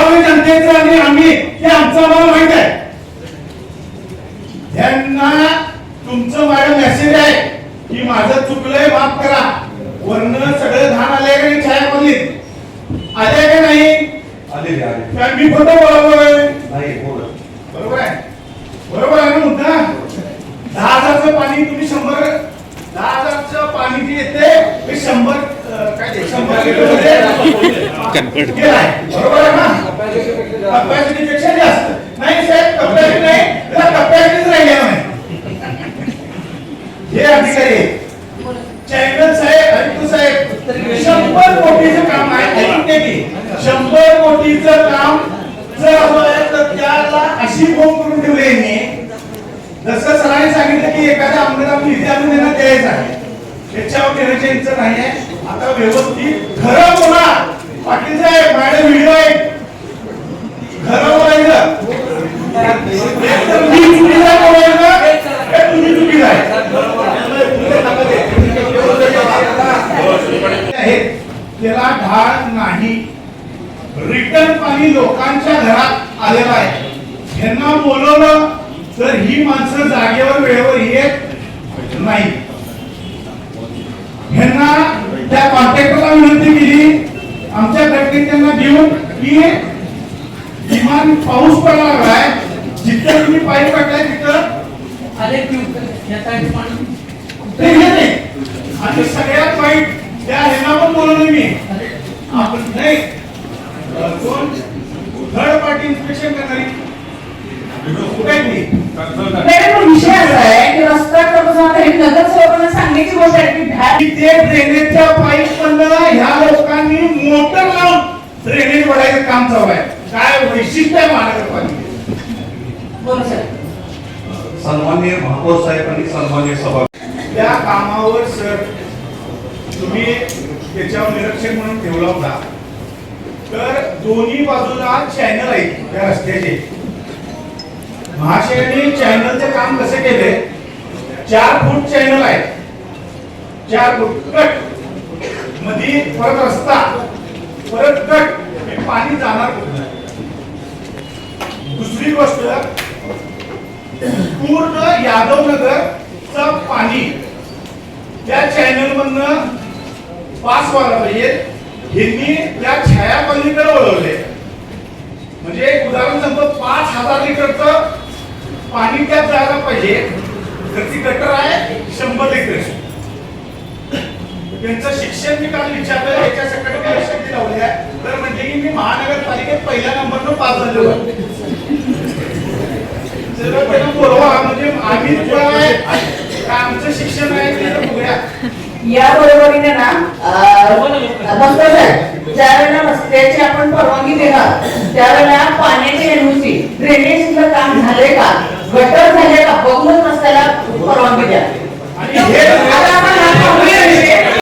गोरगरीब जनतेचं आणि आम्ही हे आमचं आम्हाला माहित आहे. त्यांना तुमचं माझं मेसेज आहे की माझं चुकलंय, माफ करा. वरनं सगळं धान आले का नाही, छाया पडलीत आले का नाही? आले. मी खोटं बोलावं नाही? बरोबर आहे, बरोबर आहे ना मुद्दा. 10,000चं पाणी तुम्ही 10,000चं पाणी जे येते ते 100 लिटरमध्ये बरोबर आहे ना. कपॅसिटीपेक्षा जास्त नाही साहेब, कपॅसिटी नाही, त्याला कपॅसिटीच राहिलेला नाही. हे अधिकारी चॅनल साहेब, आयुक्त साहेब, 100 कोटीचं काम आहे. 100 कोटीचं काम जर असं तर त्याला अशी बोंब करून ठेवली यांनी. जसं सरांनी सांगितलं की एखाद्या आमदाराला निधी आणून देण्यात द्यायचा आहे, त्याच्यावर देण्याचे यांचं नाही आहे. आता व्यवस्थित खरं बोला पाटील साहेब, माझे व्हिडिओ आहे, खरं बोलायचं. मी चुकीचं बोलायचं हे तुम्ही चुकीचं आहे. त्याला ढाळ नाही. रिटर्न पाणी लोकांच्या घरात आलेलं आहे. यांना बोलवलं तर ही माणसं जागेवर वेळेवर येत नाही. ह्यांना त्या कॉन्ट्रॅक्टरला विनंती केली आमच्या घटनेत त्यांना घेऊन की किमान पाऊस पडला आहे, जिथं तुम्ही पाईप काढलाय तिथं आणि सगळ्यात वाईट त्या ह्यांना पण बोलवलं मी. आपण नाही कोण थर्ड पार्टी इन्स्पेक्शन करणारी विषय असा आहे की रस्ता नगरसेवकांना सांगण्याची गोष्ट आहे की ते ड्रेनेजच्या पाईप मधनं ह्या लोकांनी मोटर लावून ड्रेनेज वाढायचं काम चालू आहे. काय वैशिष्ट्य आहे महानगरपालिकेत? बोला सर. सन्माननीय महापौर साहेब आणि सन्माननीय सभा, त्या कामावर सर तुम्ही त्याच्यावर निरीक्षण म्हणून ठेवला होता. तर दोन्ही बाजूला चॅनल आहेत त्या रस्त्याचे. महाशयाने चॅनलचं काम कसं केले, 4 फूट चॅनल आहे, 4 फूट कट मध्ये परत रस्ता, परत कट, पाणी जाणार कुठं. दुसरी गोष्ट, पूर्ण यादवनगरचं पाणी त्या चॅनल मधनं पास व्हायला पाहिजे. यांनी त्या छाया पलीकडे वळवले. म्हणजे उदाहरण सांगतो, 5,000 लिटरचं पाणी त्यात जायला पाहिजे, तर ती गटर आहे 100 लिटर. त्यांचं शिक्षण मी काल विचारलं, याच्या सकट लक्षात लावले आहे. तर म्हणजे की मी महानगरपालिकेत पहिल्या नंबरनं पास झालेलो आहे. बोलवा म्हणजे आम्ही आमचं शिक्षण आहे ते बघूया. या बरोबरीने ना ज्यावेळेला रस्त्याची आपण परवानगी देणार त्यावेळेला पाण्याची एनओसी ड्रेनेजचं काम